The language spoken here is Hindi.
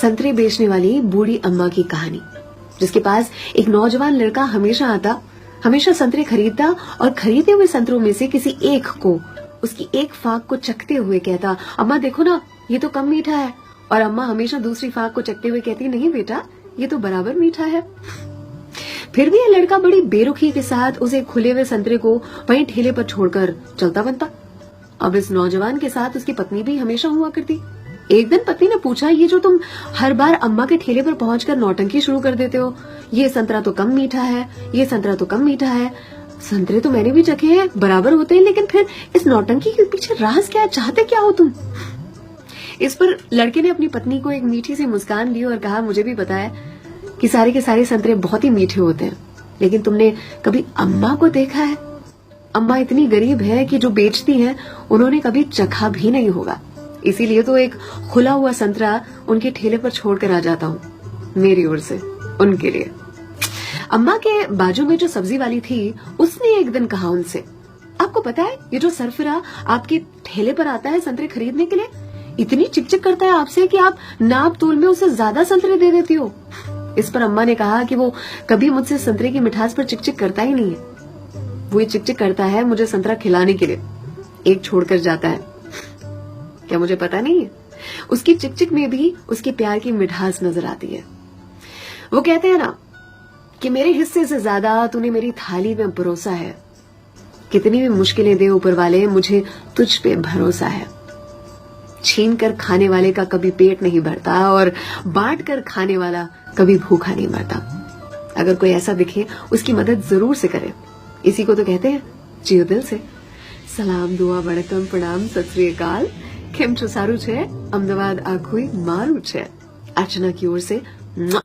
संतरे बेचने वाली बूढ़ी अम्मा की कहानी, जिसके पास एक नौजवान लड़का हमेशा आता, हमेशा संतरे खरीदता और खरीदे हुए संतरों में से किसी एक को, उसकी एक फाक को चखते हुए कहता, अम्मा देखो ना, ये तो कम मीठा है। और अम्मा हमेशा दूसरी फाक को चखते हुए कहती, नहीं बेटा, ये तो बराबर मीठा है। फिर भी ये लड़का बड़ी बेरुखी के साथ उसे खुले हुए संतरे को वहीं ठेले पर छोड़कर चलता बनता। अब इस नौजवान के साथ उसकी पत्नी भी हमेशा हुआ करती। एक दिन पत्नी ने पूछा, ये जो तुम हर बार अम्मा के ठेले पर पहुंचकर नौटंकी शुरू कर देते हो, ये संतरा तो कम मीठा है, ये संतरा तो कम मीठा है। संतरे तो मैंने भी चखे हैं, बराबर होते हैं, लेकिन फिर इस नौटंकी के पीछे राज क्या है, चाहते क्या हो तुम? इस पर लड़के ने अपनी पत्नी को एक मीठी सी मुस्कान दी और कहा, मुझे भी पता है कि सारे के सारे संतरे बहुत ही मीठे होते हैं, लेकिन तुमने कभी अम्मा को देखा है? अम्मा इतनी गरीब है कि जो बेचती हैं उन्होंने कभी चखा भी नहीं होगा, इसीलिए तो एक खुला हुआ संतरा उनके ठेले पर छोड़कर आ जाता हूँ, मेरी ओर से उनके लिए। अम्मा के बाजू में जो सब्जी वाली थी, उसने एक दिन कहा उनसे, आपको पता है ये जो सरफिरा आपके ठेले पर आता है संतरे खरीदने के लिए, इतनी चिकचिक करता है आपसे कि आप नाप तोल में उसे ज्यादा संतरे दे देती हो। इस पर अम्मा ने कहा कि वो कभी मुझसे संतरे की मिठास पर चिकचिक करता ही नहीं है, वो ये चिकचिक करता है मुझे संतरा खिलाने के लिए, एक छोड़कर जाता है। क्या मुझे पता नहीं है? उसकी चिकचिक में भी उसके प्यार की मिठास नजर आती है। वो कहते हैं ना कि मेरे हिस्से से ज्यादा तूने मेरी थाली में परोसा है, कितनी भी मुश्किलें दे ऊपर वाले, मुझे तुझ पे भरोसा है। छीन कर खाने वाले का कभी पेट नहीं भरता और बांट कर खाने वाला कभी भूखा नहीं मरता। अगर कोई ऐसा दिखे उसकी मदद जरूर से करे, इसी को तो कहते हैं जियो दिल से। सलाम, दुआ, वणकम, प्रणाम, सत श्री अकाल, केम छो सारू छे, अमदावाद आखुई मारू छे। अर्चना की ओर से।